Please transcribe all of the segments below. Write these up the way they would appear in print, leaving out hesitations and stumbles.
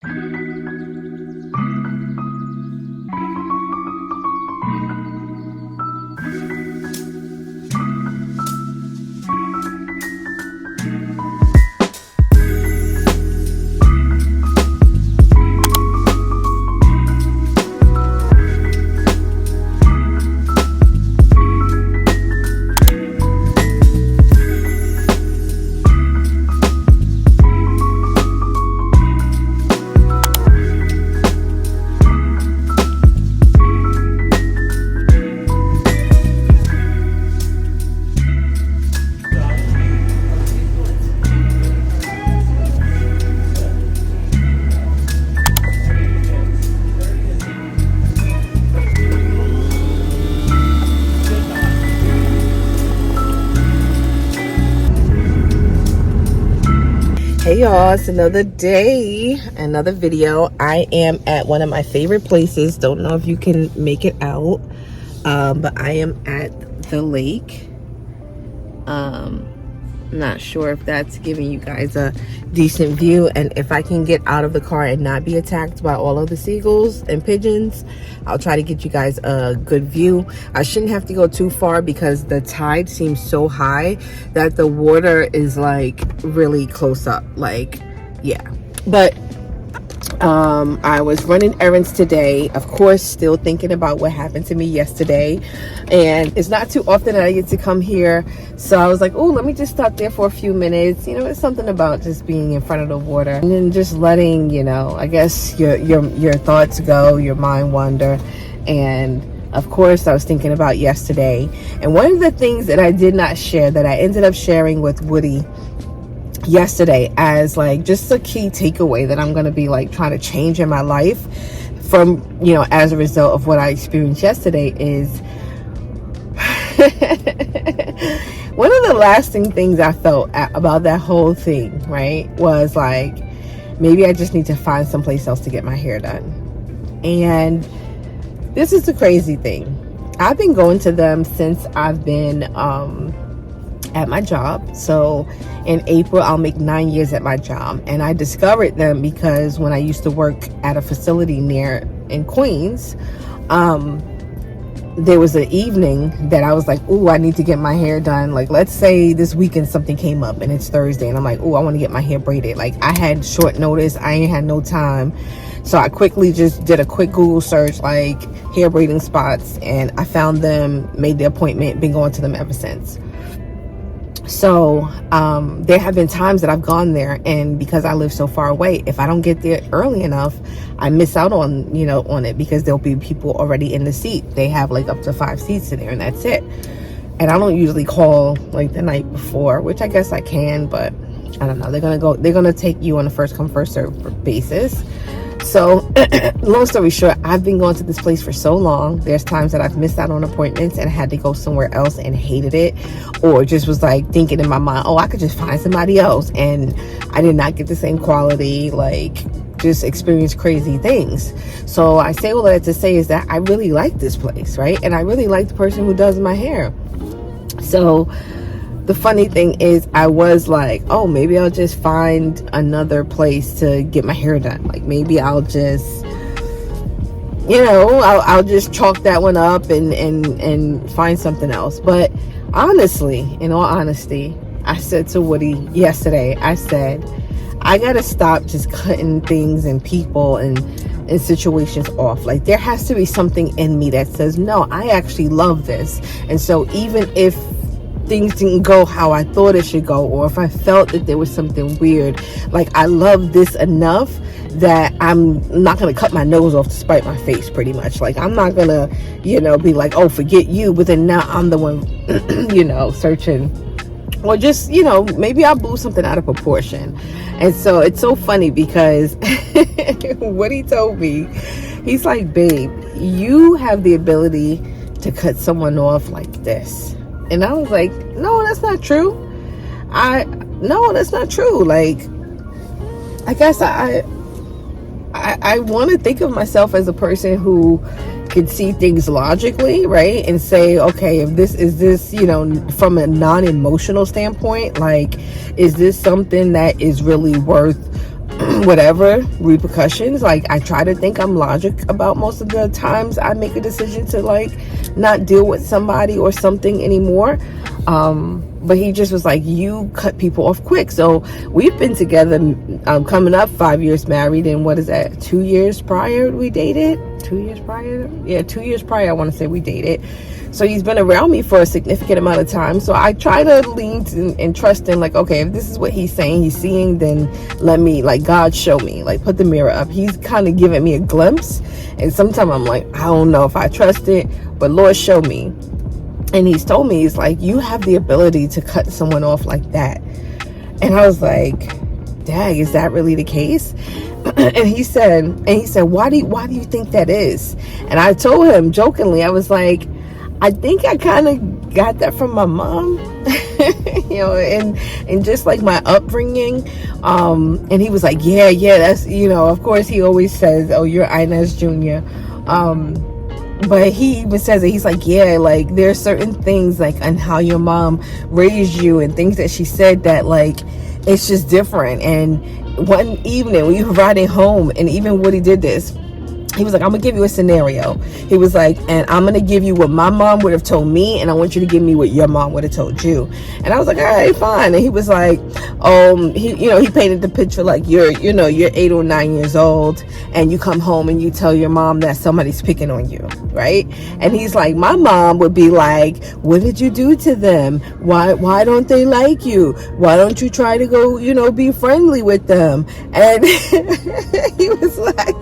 Hey y'all, it's another day, another video. I am at one of my favorite places. Don't know if you can make it out, but I am at the lake. Not sure if that's giving you guys a decent view, and if I can get out of the car and not be attacked by all of the seagulls and pigeons, I'll try to get you guys a good view. I shouldn't have to go too far because the tide seems so high that the water is like really close up, like, yeah. But I was running errands today, of course, still thinking about what happened to me yesterday, and it's not too often that I get to come here, so I was like, oh, let me just stop there for a few minutes. You know, it's something about just being in front of the water and then just letting, you know, I guess your thoughts go, your mind wander. And of course I was thinking about yesterday, and one of the things that I did not share that I ended up sharing with Woody yesterday as like just a key takeaway that I'm going to be like trying to change in my life from, you know, as a result of what I experienced yesterday is one of the lasting things I felt about that whole thing, right, was like, maybe I just need to find someplace else to get my hair done. And this is the crazy thing. I've been going to them since I've been at my job. So in April, I'll make 9 years at my job. And I discovered them because when I used to work at a facility near in Queens, there was an evening that I was like, oh, I need to get my hair done. Like, let's say this weekend something came up and it's Thursday and I'm like, oh, I want to get my hair braided. Like, I had short notice. I ain't had no time. So I quickly just did a quick Google search, like hair braiding spots, and I found them, made the appointment, been going to them ever since. So there have been times that I've gone there, and because I live so far away, if I don't get there early enough, I miss out on, you know, on it, because there'll be people already in the seat. They have like up to 5 seats in there, and that's it. And I don't usually call like the night before, which I guess I can, but I don't know. They're gonna take you on a first come first serve basis. So long story short, I've been going to this place for so long. There's times that I've missed out on appointments and had to go somewhere else and hated it, or just was like thinking in my mind, oh, I could just find somebody else, and I did not get the same quality, like just experience crazy things. So I say all that to say is that I really like this place, right? And I really like the person who does my hair. So the funny thing is, I was like, oh, maybe I'll just find another place to get my hair done. Like, maybe I'll just, you know, I'll just chalk that one up and find something else. But honestly, in all honesty, I said to Woody yesterday, I said, I gotta stop just cutting things and people and situations off. Like, there has to be something in me that says, no, I actually love this. And so even if things didn't go how I thought it should go, or if I felt that there was something weird, like, I love this enough that I'm not gonna cut my nose off to spite my face, pretty much. Like, I'm not gonna, you know, be like, oh, forget you, but then now I'm the one you know, searching, or just, you know, maybe I blew something out of proportion. And so it's so funny because what he told me, he's like, babe, you have the ability to cut someone off like this. And I was like, no, that's not true. No, that's not true. Like, I guess I want to think of myself as a person who can see things logically, right? And say, okay, if this is this, you know, from a non-emotional standpoint, like, is this something that is really worth whatever repercussions. Like, I try to think I'm logic about most of the times I make a decision to like not deal with somebody or something anymore. But he just was like, you cut people off quick. So we've been together, coming up 5 years married, and what is that, 2 years prior we dated? 2 years prior? Yeah, 2 years prior I want to say we dated. So he's been around me for a significant amount of time. So I try to lean and trust in, like, okay, if this is what he's saying, he's seeing, then let me, like, God show me, like, put the mirror up. He's kind of giving me a glimpse. And sometimes I'm like, I don't know if I trust it, but Lord, show me. And he's told me, he's like, you have the ability to cut someone off like that. And I was like, dang, is that really the case? And he said, why do you think that is? And I told him jokingly, I was like, I think I kind of got that from my mom, you know, and just like my upbringing. And he was like, yeah, that's, you know, of course he always says, oh, you're Inez Jr. But he even says it, he's like, yeah, like there's certain things like on how your mom raised you and things that she said that like, it's just different. And one evening we were riding home, and even Woody did this. He was like, I'm gonna give you a scenario. He was like, and I'm gonna give you what my mom would have told me, and I want you to give me what your mom would have told you. And I was like, all right, fine. And he was like, he painted the picture like you're 8 or 9 years old, and you come home and you tell your mom that somebody's picking on you, right? And he's like, my mom would be like, what did you do to them? Why don't they like you? Why don't you try to go, be friendly with them? And he was like,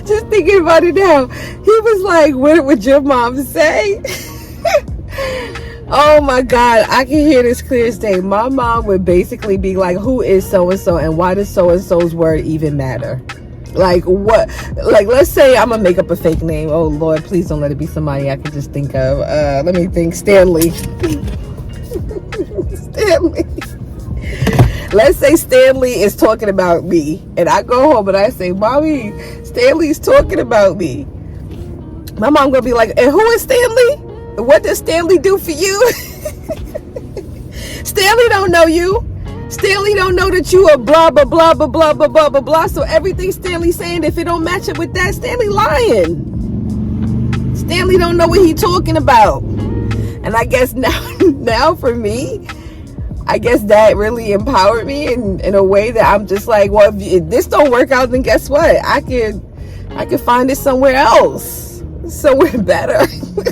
just thinking about it now, he was like, what would your mom say? Oh my God, I can hear this clear as day. My mom would basically be like, who is so-and-so, and why does so-and-so's word even matter? Like, what? Like, let's say I'm gonna make up a fake name. Oh Lord, please don't let it be somebody I can just think of. Let me think. Stanley. Stanley. Let's say Stanley is talking about me, and I go home and I say, Mommy, Stanley's talking about me. My mom gonna be like, and who is Stanley? What does Stanley do for you? Stanley don't know you. Stanley don't know that you are blah, blah, blah, blah, blah, blah, blah, blah, blah. So everything Stanley's saying, if it don't match up with that, Stanley lying. Stanley don't know what he talking about. And I guess now for me, I guess that really empowered me in a way that I'm just like, well, if this don't work out, then guess what? I could find it somewhere else, somewhere better.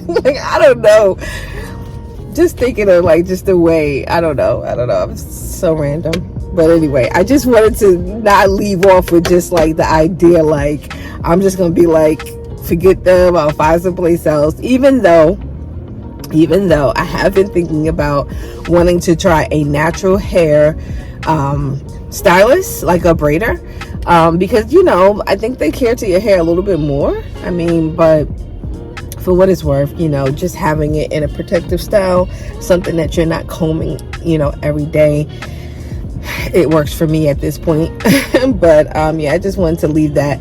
Like, I don't know. Just thinking of like just the way, I don't know. It's so random. But anyway, I just wanted to not leave off with just like the idea, like I'm just gonna be like, forget them, I'll find someplace else. Even though I have been thinking about wanting to try a natural hair stylist, like a braider, because I think they care to your hair a little bit more. I mean, but for what it's worth, just having it in a protective style, something that you're not combing, every day, it works for me at this point. But I just wanted to leave that.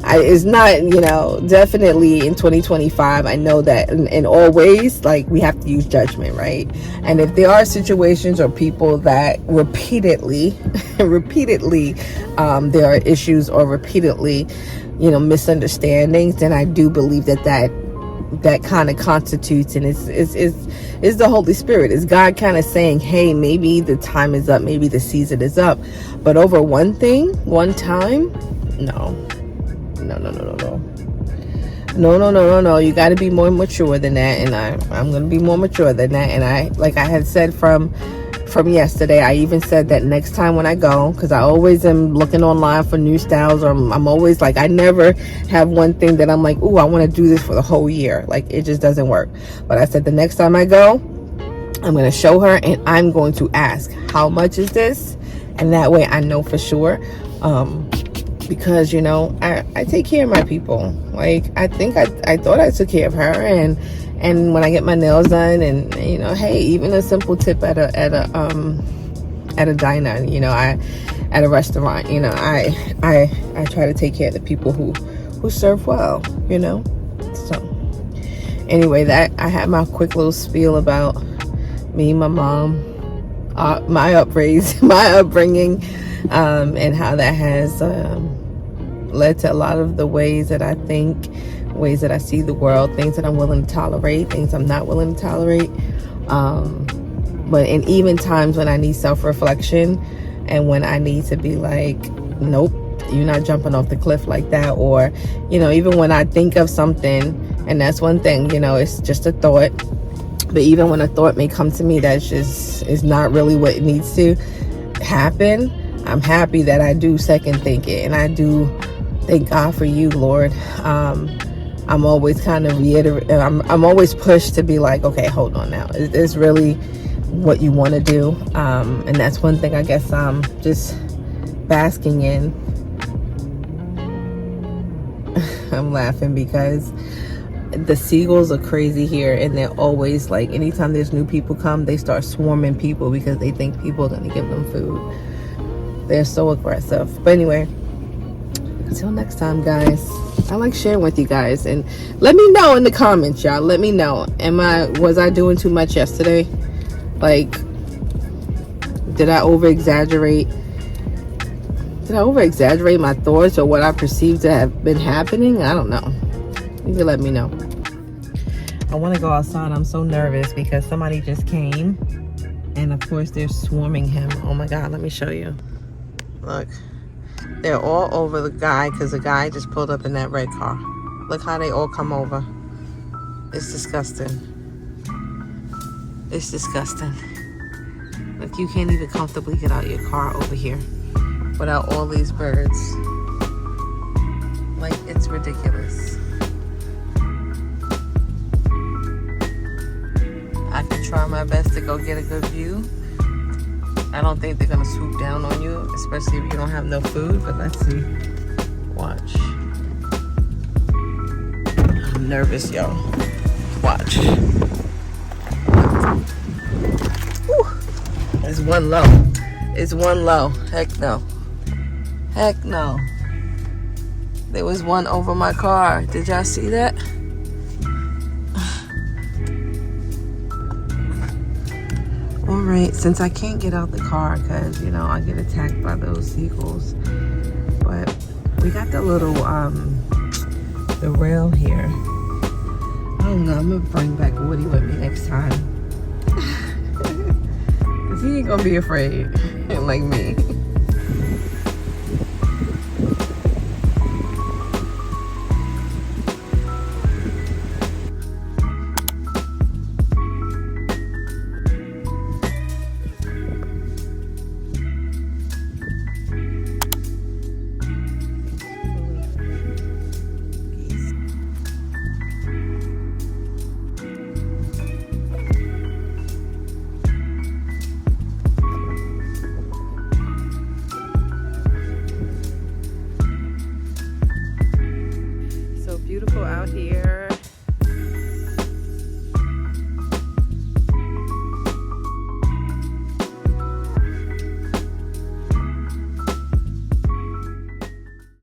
It's not, definitely in 2025, I know that in all ways, like, we have to use judgment, right? And if there are situations or people that repeatedly, there are issues or repeatedly, misunderstandings, then I do believe that kind of constitutes, and it's the Holy Spirit. It's God kind of saying, hey, maybe the time is up, maybe the season is up. But over one time, no. You got to be more mature than that, and I'm going to be more mature than that. And I, like I had said from yesterday, I even said that next time when I go, because I always am looking online for new styles, or I'm always like, I never have one thing that I'm like, ooh, I want to do this for the whole year. Like, it just doesn't work. But I said the next time I go, I'm going to show her, and I'm going to ask, how much is this? And that way I know for sure. Because I take care of my people. Like, I think I thought I took care of her, and when I get my nails done, and hey, even a simple tip at a diner, at a restaurant, I try to take care of the people who serve well, So anyway, that I had my quick little spiel about me, my mom, my upbringing, and how that has led to a lot of the ways that I think, ways that I see the world, things that I'm willing to tolerate, things I'm not willing to tolerate. But in even times when I need self-reflection and when I need to be like, nope, you're not jumping off the cliff like that. Or, you know, even when I think of something, and that's one thing, you know, it's just a thought. But even when a thought may come to me that's just is not really what needs to happen, I'm happy that I do second think it. And I do thank God for you, Lord. I'm always kind of I'm always pushed to be like, okay, hold on now. Is this really what you want to do? And that's one thing I guess I'm just basking in. I'm laughing because the seagulls are crazy here, and they're always like, anytime there's new people come, they start swarming people because they think people are going to give them food. They're so aggressive. But anyway, until next time, guys, I like sharing with you guys, and let me know in the comments, y'all. Let me know, was I doing too much yesterday? Like, did I over exaggerate my thoughts or what I perceived to have been happening? I don't know. You can let me know. I want to go outside. I'm so nervous because somebody just came, and of course they're swarming him. Oh my God, let me show you. Look, they're all over the guy because the guy just pulled up in that red car. Look how they all come over. It's disgusting. It's disgusting. Look, you can't even comfortably get out of your car over here without all these birds. Like, it's ridiculous. I can try my best to go get a good view. I don't think they're gonna swoop down on you, especially if you don't have no food, but let's see. Watch. I'm nervous, y'all. Watch. Whew. It's one low. It's one low. Heck no. Heck no. There was one over my car. Did y'all see that? Alright, since I can't get out the car because, you know, I get attacked by those seagulls. But we got the little, the rail here. I don't know, I'm going to bring back Woody with me next time. Because he ain't going to be afraid like me. Beautiful out here.